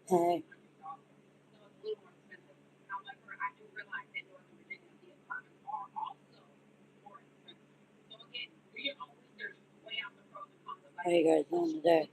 Hey, how you guys doing today?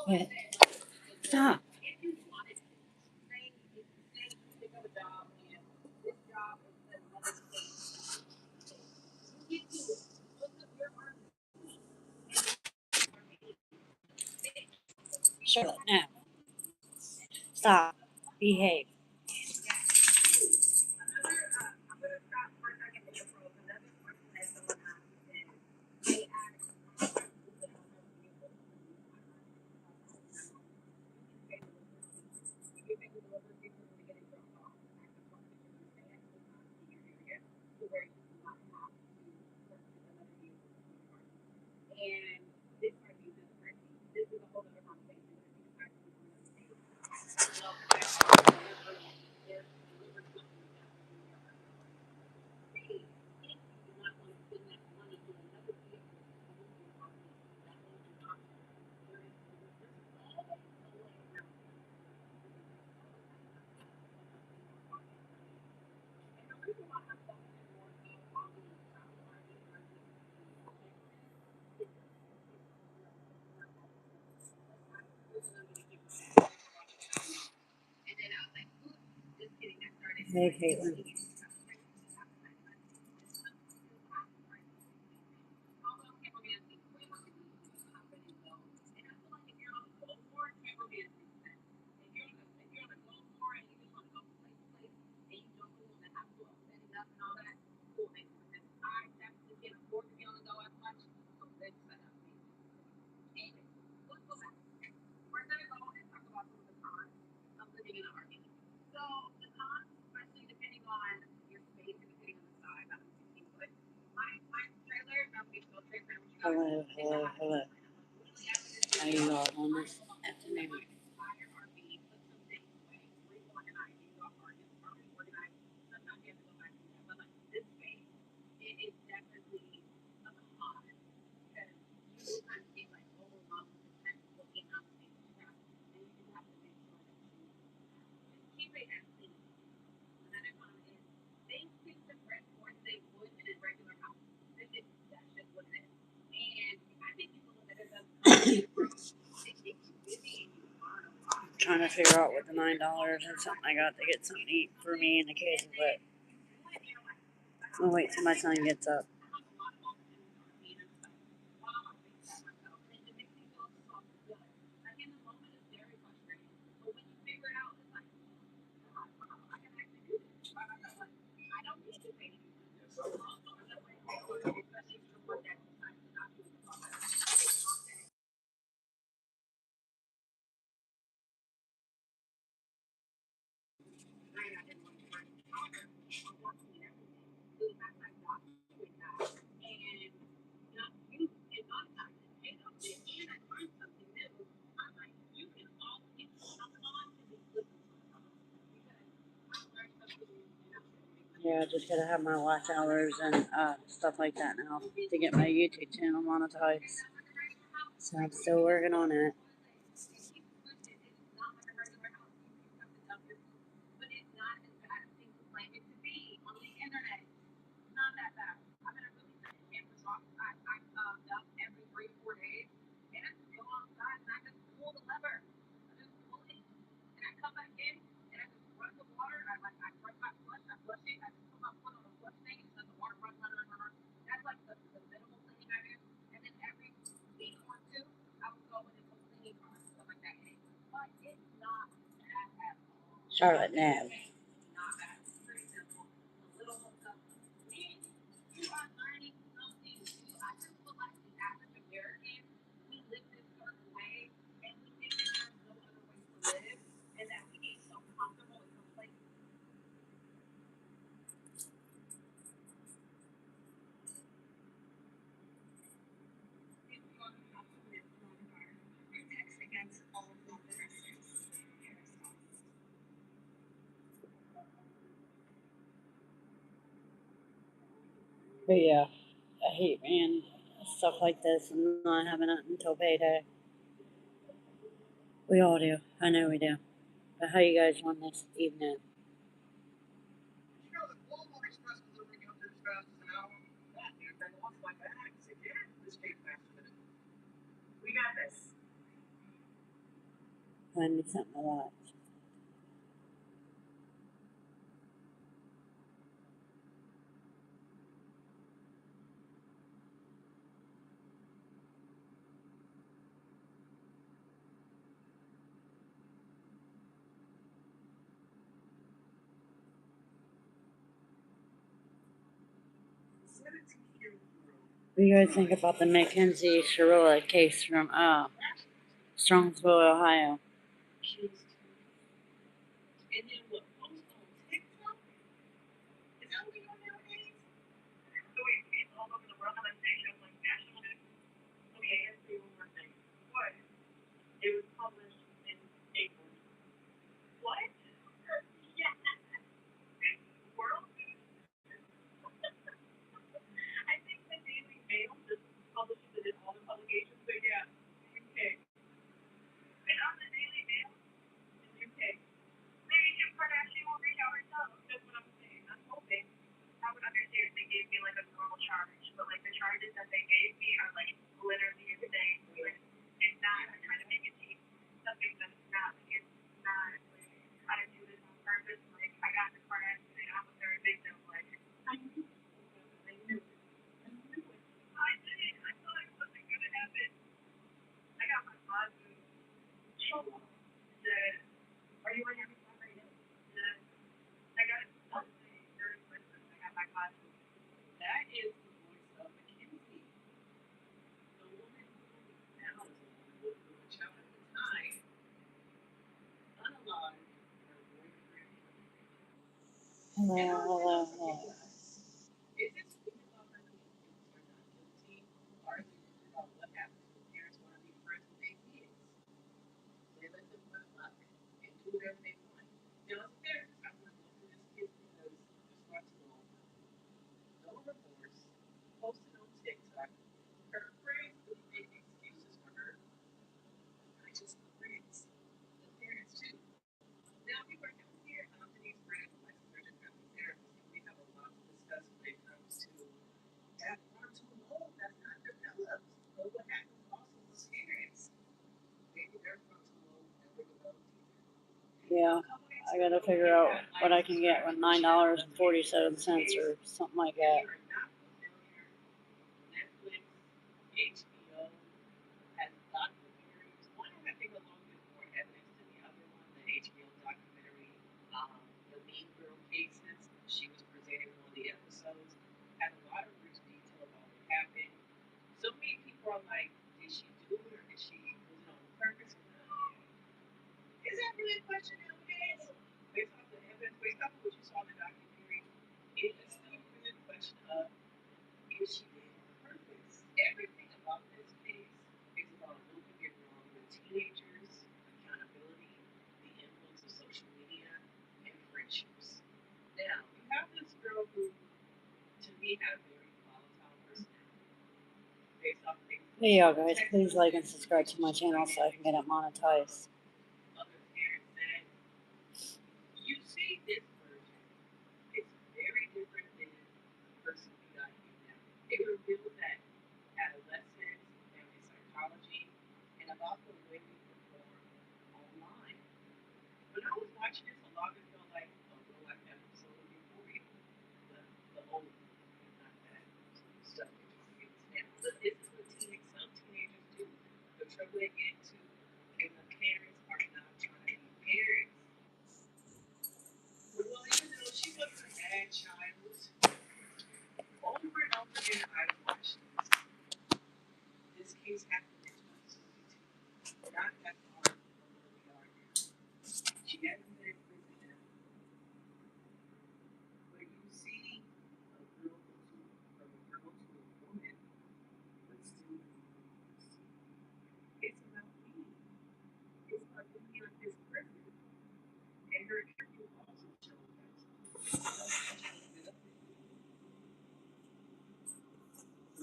Wait, stop. Charlotte, now. Stop. Behave. Hey, Caitlin. Hello, hello, hello. How you all on this afternoon? trying to figure out what the $9 and something I got to get something to eat for me and the kids, but I'll wait till my son gets up. Yeah, I just gotta have my watch hours and stuff like that now to get my YouTube channel monetized. So I'm still working on it. Charlotte Nav. But yeah, I hate man stuff like this and not having it until payday. We all do. I know we do. But how you guys on this evening? Find me something to watch. What do you guys think about the Mackenzie Shirilla case from Strongsville, Ohio? Hello, hello, hello. Yeah, I gotta figure out what I can get with $9.47 or something like that. Hey y'all guys, please like and subscribe to my channel so I can get it monetized.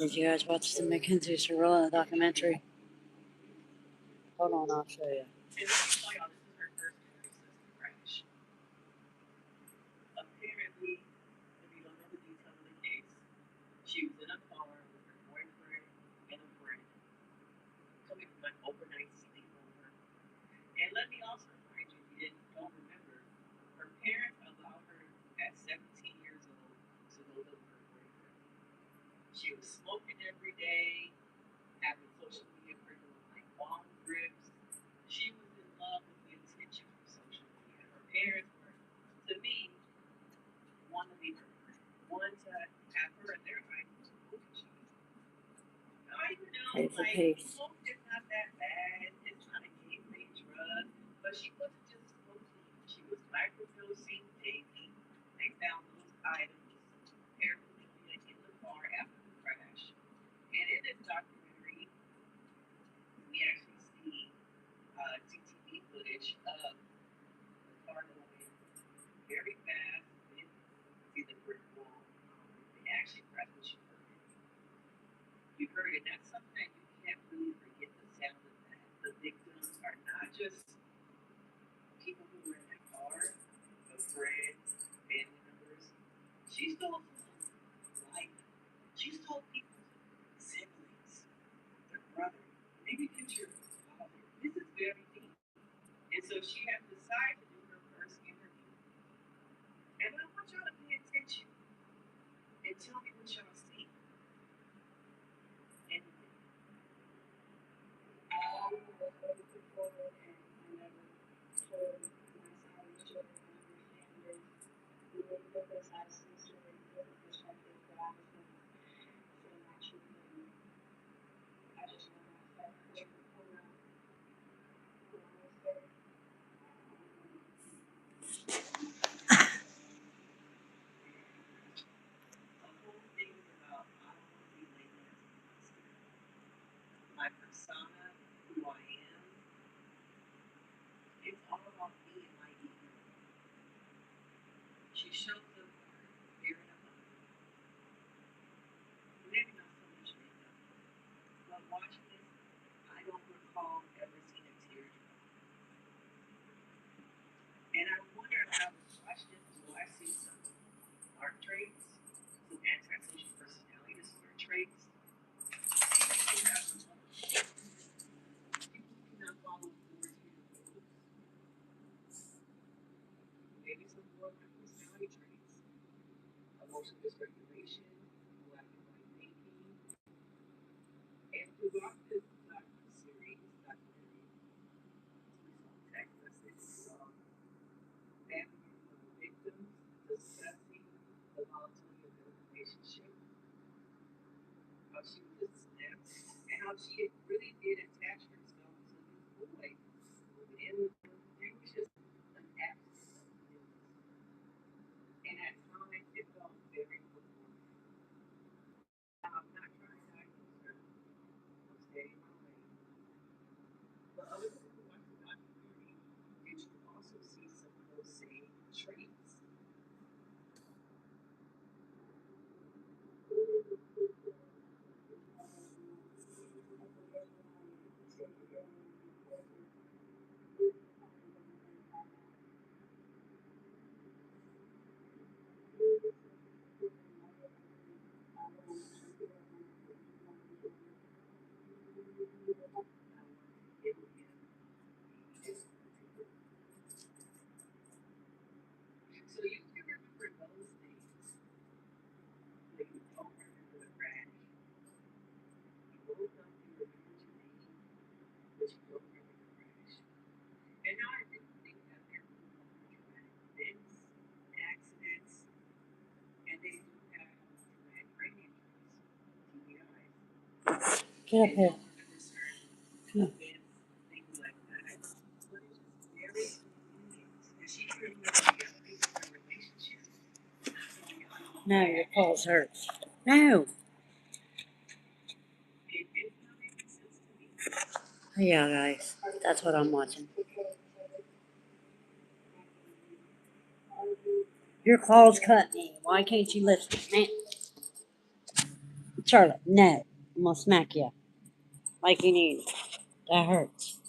Did you guys watch the Mackenzie Sorrella documentary? Hold on, I'll show you. It's a pace. Get up here. Come on. No, your paws hurt. No. Yeah, guys, that's what I'm watching. Your claws cut me. Why can't you lift it, man? Charlotte, no. I'm gonna smack you like you need. That hurts.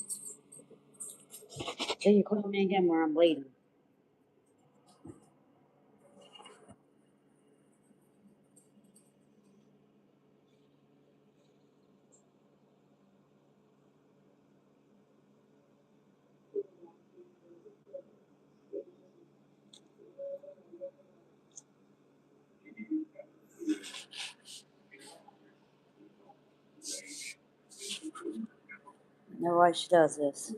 So you call me again where I'm bleeding. No, why she does this.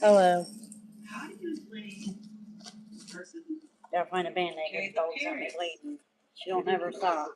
Hello. Gotta find a band-aid. Your dog's got me bleeding. She don't ever stop.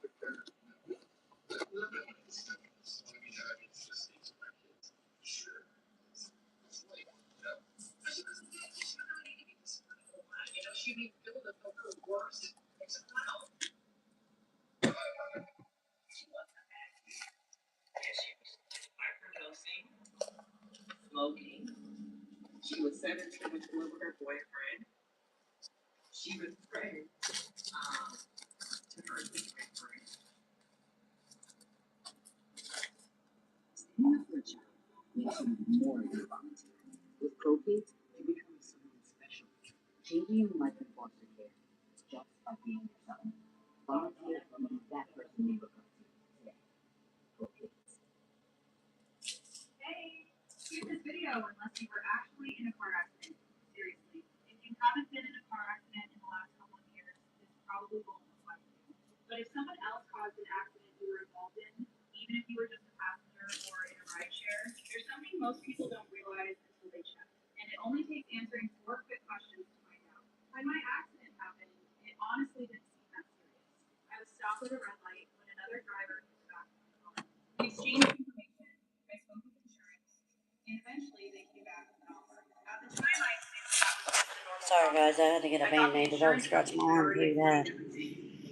Sorry, guys, I had to get a band-aid. The dog scratched my arm pretty bad.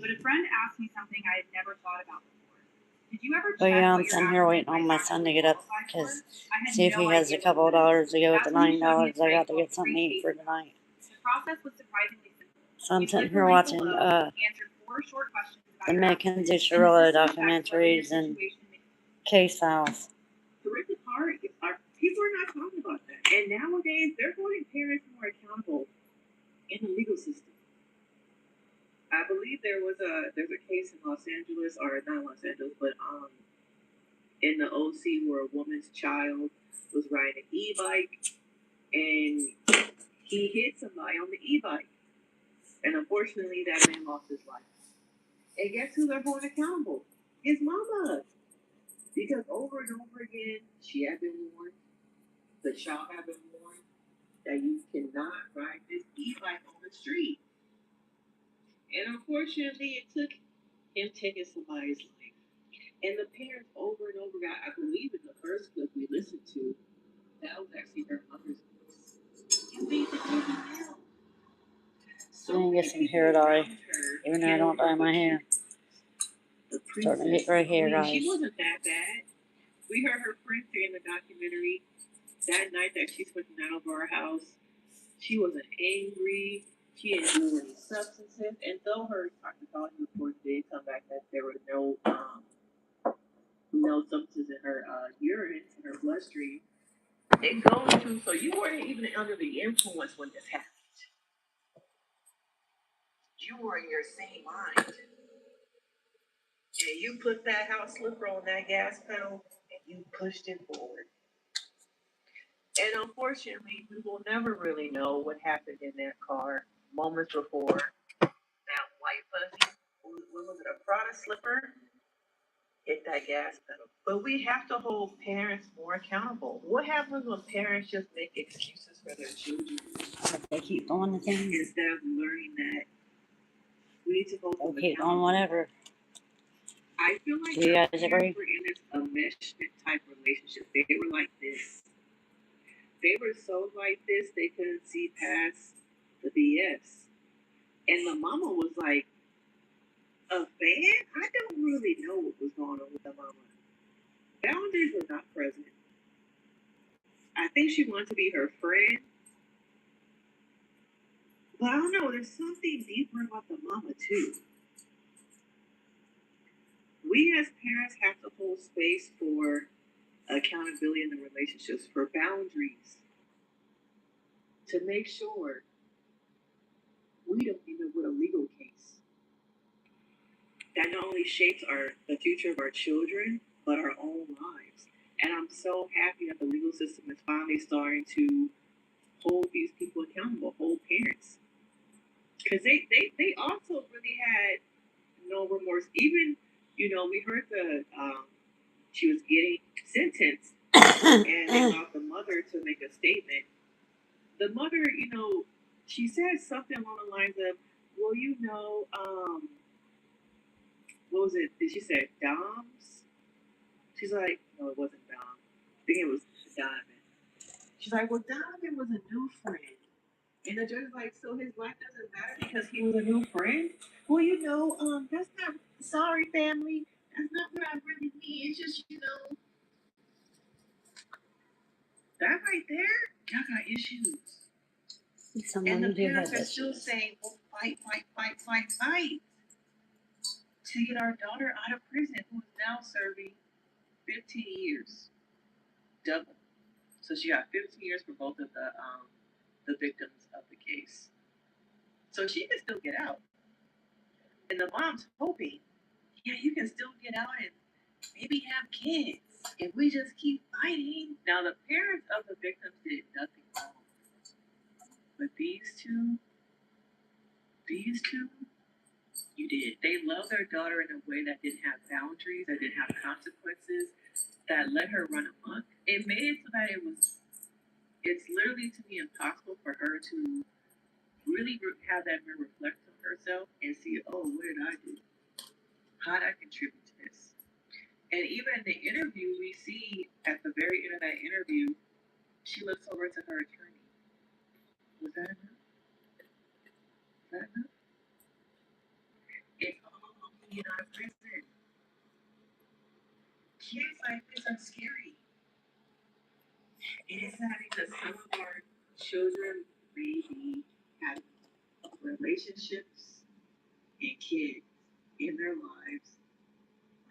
But a friend asked me something I had never thought about before. Did you ever check But yeah, I'm what your sitting here waiting on my accident son to might get up qualify because for? I had see if he no has a idea couple of what it was. dollars to go with the That's when he showed me $9 a I site got to called get something to eat for tonight. The process was surprisingly simple. So I'm You sitting click the here link watching below, answer 4 short questions the about your accident, Mackenzie and Shirilla the system detects whether your documentaries and situation makes case files. to rip apart, people are not talking about that. And nowadays, they're holding parents more accountable in the legal system. I believe there's a case in Los Angeles, or not Los Angeles, but in the OC where a woman's child was riding an e-bike and he hit somebody on the e-bike, and unfortunately that man lost his life. And guess who they're holding accountable? His mama. Because over and over again, she had been warned, the child had been warned, that you cannot ride this e-bike on the street. And unfortunately, it took him taking somebody's life. And the parents over and over got, I believe in the first clip we listened to, that was actually her mother's voice. You need to do it now. I'm gonna get some hair dye, even though I don't dye my hair. Starting to get gray hair, guys. She wasn't that bad. We heard her friend say in the documentary that night that she spent the night over our house, she wasn't angry. She didn't do any substances, and though her toxicology reports did come back that there were no substances in her urine, in her bloodstream, it goes to, so you weren't even under the influence when this happened. You were in your same mind. And you put that house slipper on that gas pedal and you pushed it forward. And unfortunately, we will never really know what happened in that car moments before that white fuzzy, what was it, a Prada slipper, hit that gas pedal. But we have to hold parents more accountable. What happens when parents just make excuses for their children? They keep doing the thing. Instead of learning that we need to hold them They keep accountable. doing whatever. I feel like Do you guys parents agree? were in this enmeshment type relationship. They were like this. They were so like this, they couldn't see past the BS. And the mama was like, a fan? I don't really know what was going on with the mama. Boundaries were not present. I think she wanted to be her friend. But I don't know, there's something deeper about the mama too. We as parents have to hold space for accountability in the relationships, for boundaries, to make sure we don't end up with a legal case that not only shapes the future of our children, but our own lives. And I'm so happy that the legal system is finally starting to hold these people accountable, hold parents. Because they also really had no remorse. Even, we heard she was getting sentenced and they allowed the mother to make a statement. The mother, she said something along the lines of, well, what was it? Did she say Doms? She's like, no, it wasn't Dom. I think it was Donovan. She's like, well, Donovan was a new friend. And the judge is like, so his life doesn't matter because he was a new friend? Well, that's not, sorry, family. That's not what I really mean. It's just, that right there, y'all got issues. And the parents are still saying, well, fight to get our daughter out of prison, who is now serving 15 years. Double. So she got 15 years for both of the victims of the case. So she can still get out. And the mom's hoping, yeah, you can still get out and maybe have kids if we just keep fighting. Now, the parents of the victims did nothing wrong. But these two, you did. They loved their daughter in a way that didn't have boundaries, that didn't have consequences, that let her run amok. It made it so that it's literally to me impossible for her to really have that mirror reflect on herself and see, oh, what did I do? How did I contribute to this? And even in the interview, we see at the very end of that interview, she looks over to her attorney. Was that enough? It's all about being out of prison. Kids like this are scary. And it's not because some of our children may be having relationships and kids in their lives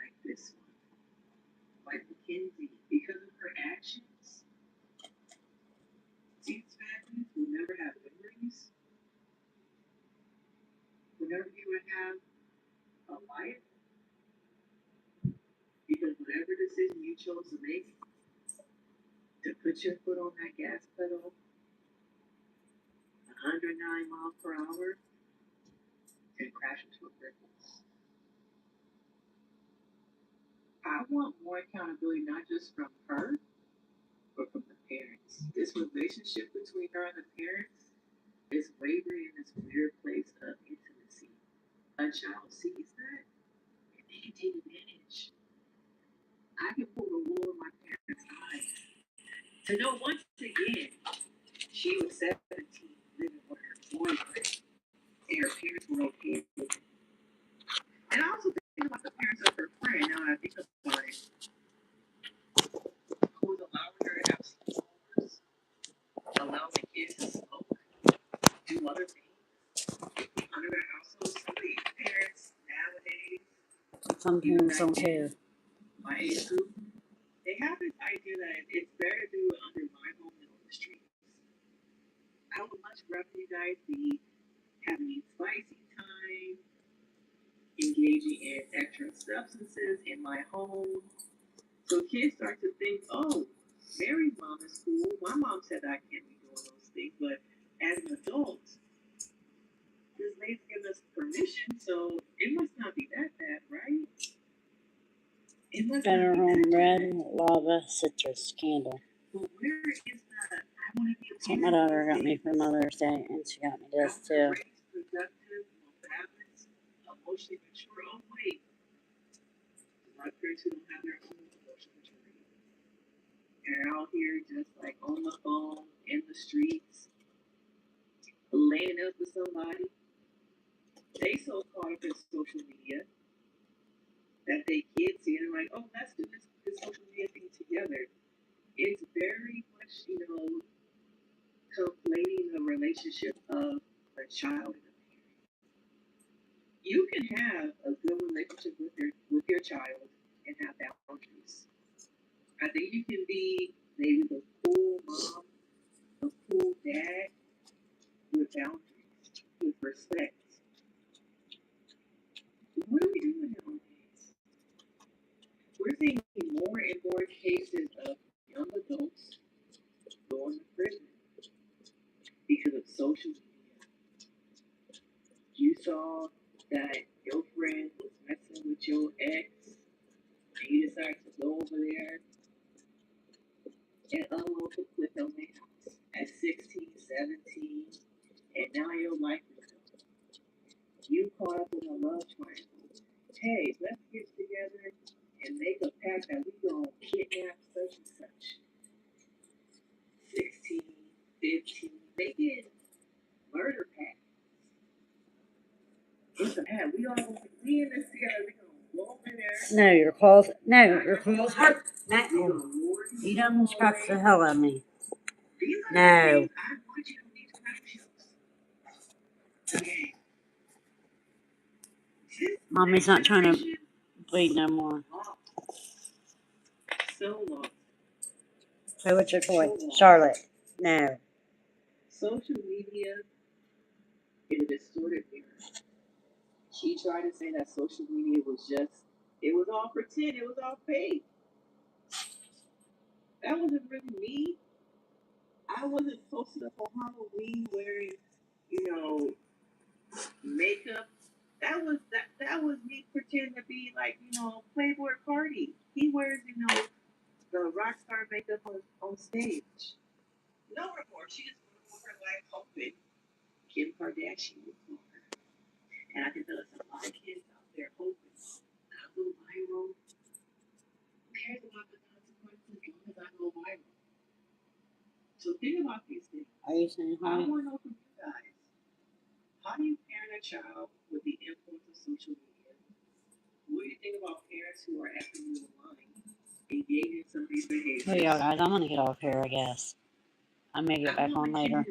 like this one, like Mackenzie, because of her actions. will never have memories, will never even have a life, because whatever decision you chose to make, to put your foot on that gas pedal 109 miles per hour and crash into a brick wall. I want more accountability, not just from her, but from the parents. This relationship between her and the parents is wavering in this weird place of intimacy. A child sees that and they can take advantage. I can pull the wool in my parents' eyes to know once again she was 17 living with her boyfriend and her parents were okay with it. And I also think about the parents of her friend, now that I think about it, who was allowing her to have sleepovers, allowing the kids to smoke, do other things under their household. Some of these parents nowadays, Some parents don't care. my age group, they have this idea that it's better to do it under my home than on the streets. I would much rather you guys be having spicy time, engaging in extra substances in my home. So kids start to think, oh, Mary's mom is cool. My mom said I can't be doing those things, but as an adult, this lady's giving us permission, so it must not be that bad, right? It must Better not be home that red, bad. lava, citrus candle. But where is that? I want to be a That's what my daughter got me for Mother's Day, and she got me this too. productive, balanced, emotionally mature. Oh wait, a lot of parents who don't have their own emotional maturity. They're out here just like on the phone, in the streets, laying up with somebody. They so caught up in social media that they kids see and they're like, oh, let's do this social media thing together. It's very much, conflating the relationship of a child and a parent. You can have a good relationship with your child and have boundaries. I think you can be maybe the cool mom, the cool dad with boundaries, with respect. What are we doing nowadays? We're seeing more and more cases of young adults going to prison because of social media. You saw that your friend was messing with your ex, and you decided to go over there and unload the clip on their house at 16, 17, and now your life is gone. You caught up in a love triangle. Hey, let's get together and make a pact that we gonna kidnap such and such. 16, 15, making murder pacts. It's a pact. We all gonna be in this together. We gonna go over there. No, your claws. No, your claws hurt. We No, gonna ward you done scratched the hell out of me. These are the No. things I want you to be shows. Okay. Mommy's not trying to bleed no more. So long. Play with your toy. Charlotte. No. Social media is a distorted mirror. She tried to say that social media was it was all pretend, it was all fake. That wasn't really me. I wasn't posted up on Halloween wearing, makeup. That was me pretending to be like, Playboy Cardi. He wears, the rock star makeup on stage. No report. She just went for her life hoping Kim Kardashian would call her. And I think there's a lot of kids out there hoping I go viral. Who cares about the consequences as long as I go viral? So think about these things. Are you saying I hi? want to know from you guys, how do you parent a child with the influence of social media? What do you think about parents who are acting online, engaging in some of these behaviors? Well, yeah, guys, I'm gonna get off here, I guess. I may get back on later.